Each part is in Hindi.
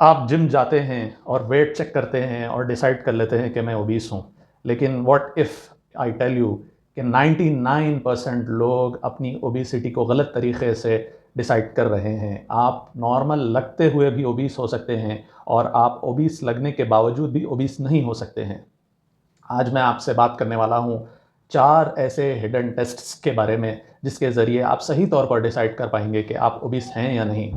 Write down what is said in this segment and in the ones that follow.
आप जिम जाते हैं और वेट चेक करते हैं और डिसाइड कर लेते हैं कि मैं ओबीस हूँ। लेकिन what if I tell you कि 99% लोग अपनी ओबेसिटी को गलत तरीके से डिसाइड कर रहे हैं। आप नॉर्मल लगते हुए भी ओबीस हो सकते हैं और आप ओबीस लगने के बावजूद भी ओबीस नहीं हो सकते हैं। आज मैं आपसे बात करने वाला हूँ 4 ऐसे हिडन टेस्ट्स के बारे में जिसके ज़रिए आप सही तौर पर डिसाइड कर पाएँगे कि आप ओबीस हैं या नहीं।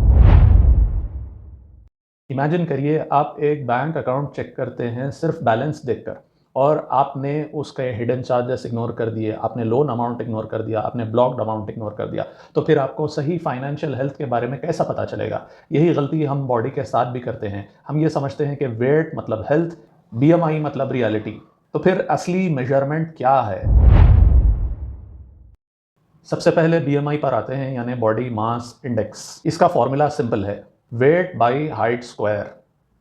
इमेजिन करिए आप एक बैंक अकाउंट चेक करते हैं सिर्फ बैलेंस देखकर और आपने उसके हिडन चार्जेस इग्नोर कर दिए, आपने लोन अमाउंट इग्नोर कर दिया, आपने ब्लॉक्ड अमाउंट इग्नोर कर दिया, तो फिर आपको सही फाइनेंशियल हेल्थ के बारे में कैसा पता चलेगा? यही गलती हम बॉडी के साथ भी करते हैं। हम ये समझते हैं कि वेट मतलब हेल्थ, बीएमआई मतलब रियलिटी। तो फिर असली मेजरमेंट क्या है? सबसे पहले बीएमआई पर आते हैं, यानी बॉडी मास इंडेक्स। इसका फॉर्मूला सिंपल है, वेट बाई हाइट स्क्वायर।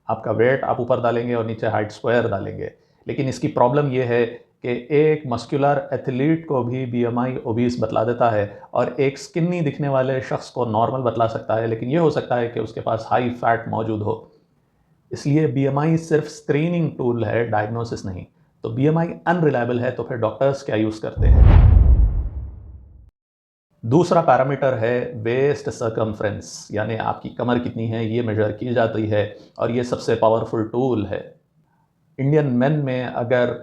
आपका वेट आप ऊपर डालेंगे और नीचे हाइट स्क्वायर डालेंगे। लेकिन इसकी प्रॉब्लम यह है कि एक मस्कुलर एथलीट को भी बीएमआई ओबीस बतला देता है और एक स्किनी दिखने वाले शख्स को नॉर्मल बतला सकता है, लेकिन यह हो सकता है कि उसके पास हाई फैट मौजूद हो। इसलिए बीएमआई सिर्फ स्क्रीनिंग टूल है, डायग्नोसिस नहीं। तो बीएमआई अनरिलायबल है तो फिर डॉक्टर्स क्या यूज़ करते हैं? दूसरा पैरामीटर है वेस्ट सर्कमफ्रेंस, यानी आपकी कमर कितनी है ये मेजर की जाती है और ये सबसे पावरफुल टूल है। इंडियन मेन में अगर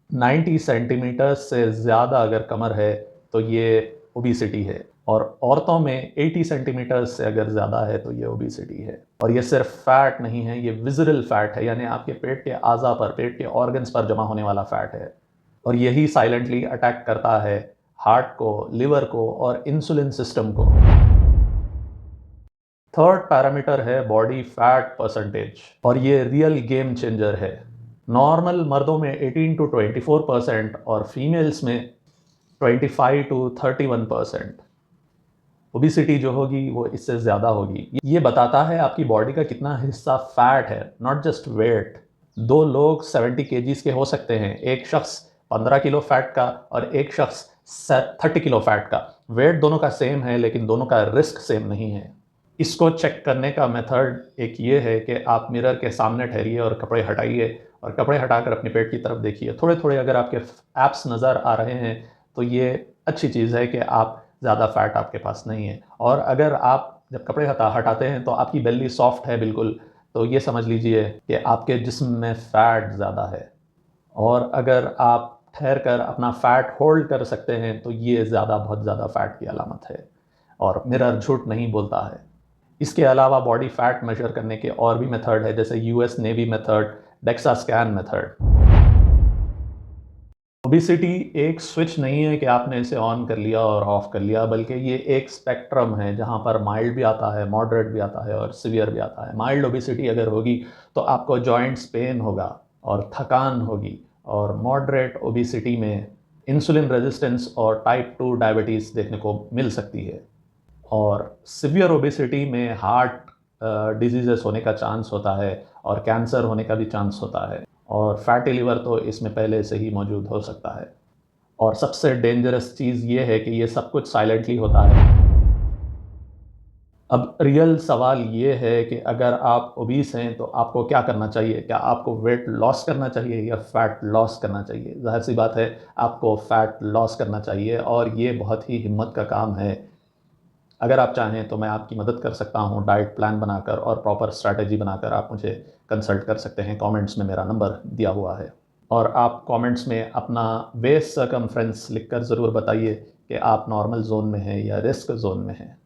90 सेंटीमीटर से ज़्यादा अगर कमर है तो ये ओबेसिटी है, और औरतों में 80 सेंटीमीटर से अगर ज़्यादा है तो ये ओबेसिटी है। और ये सिर्फ फैट नहीं है, ये विज़रल फैट है, यानी आपके पेट के आज़ा पर, पेट के ऑर्गन्स पर जमा होने वाला फैट है। और यही साइलेंटली अटैक करता है हार्ट को, लिवर को और इंसुलिन सिस्टम को। थर्ड पैरामीटर है बॉडी फैट परसेंटेज, और ये रियल गेम चेंजर है। नॉर्मल मर्दों में 18 टू 24% और फीमेल्स में 25 टू 31%। ओबेसिटी जो होगी वो इससे ज़्यादा होगी। ये बताता है आपकी बॉडी का कितना हिस्सा फैट है, नॉट जस्ट वेट। दो लोग 70 केजीज के हो सकते हैं, एक शख्स 15 किलो फैट का और एक शख्स 30 किलो फैट का। वेट दोनों का सेम है लेकिन दोनों का रिस्क सेम नहीं है। इसको चेक करने का मेथड एक ये है कि आप मिरर के सामने ठहरिए और कपड़े हटाइए और कपड़े हटाकर अपने पेट की तरफ देखिए। थोड़े थोड़े अगर आपके एप्स नज़र आ रहे हैं तो ये अच्छी चीज़ है कि आप ज़्यादा फैट आपके पास नहीं है। और अगर आप जब कपड़े हटाते हैं तो आपकी बेली सॉफ्ट है बिल्कुल, तो ये समझ लीजिए कि आपके जिस्म में फ़ैट ज़्यादा है। और अगर आप ठहर कर अपना फ़ैट होल्ड कर सकते हैं तो ये बहुत ज़्यादा फ़ैट की अलामत है, और मिरर झूठ नहीं बोलता है। इसके अलावा बॉडी फैट मेजर करने के और भी मेथड है, जैसे US navy method, DEXA scan method. Obesity एक स्विच नहीं है कि आपने इसे ऑन कर लिया और ऑफ कर लिया, बल्कि ये एक स्पेक्ट्रम है जहाँ पर माइल्ड भी आता है, मॉडरेट भी आता है और सीवियर भी आता है। माइल्ड ओबेसिटी अगर होगी तो आपको जॉइंट्स पेन होगा और थकान होगी, और मॉडरेट ओबेसिटी में इंसुलिन रेजिस्टेंस और टाइप 2 डायबिटीज़ देखने को मिल सकती है। और सिवियर ओबेसिटी में हार्ट डिजीज़ेस होने का चांस होता है और कैंसर होने का भी चांस होता है, और फैटी लिवर तो इसमें पहले से ही मौजूद हो सकता है। और सबसे डेंजरस चीज़ ये है कि ये सब कुछ साइलेंटली होता है। अब रियल सवाल ये है कि अगर आप ओबीस हैं तो आपको क्या करना चाहिए? क्या आपको वेट लॉस करना चाहिए या फैट लॉस करना चाहिए? ज़ाहिर सी बात है, आपको फैट लॉस करना चाहिए, और ये बहुत ही हिम्मत का काम है। अगर आप चाहें तो मैं आपकी मदद कर सकता हूँ डाइट प्लान बनाकर और प्रॉपर स्ट्रैटेजी बनाकर। आप मुझे कंसल्ट कर सकते हैं, कमेंट्स में मेरा नंबर दिया हुआ है। और आप कमेंट्स में अपना वेस्ट सर्कमफ्रेंस लिखकर ज़रूर बताइए कि आप नॉर्मल जोन में हैं या रिस्क जोन में हैं।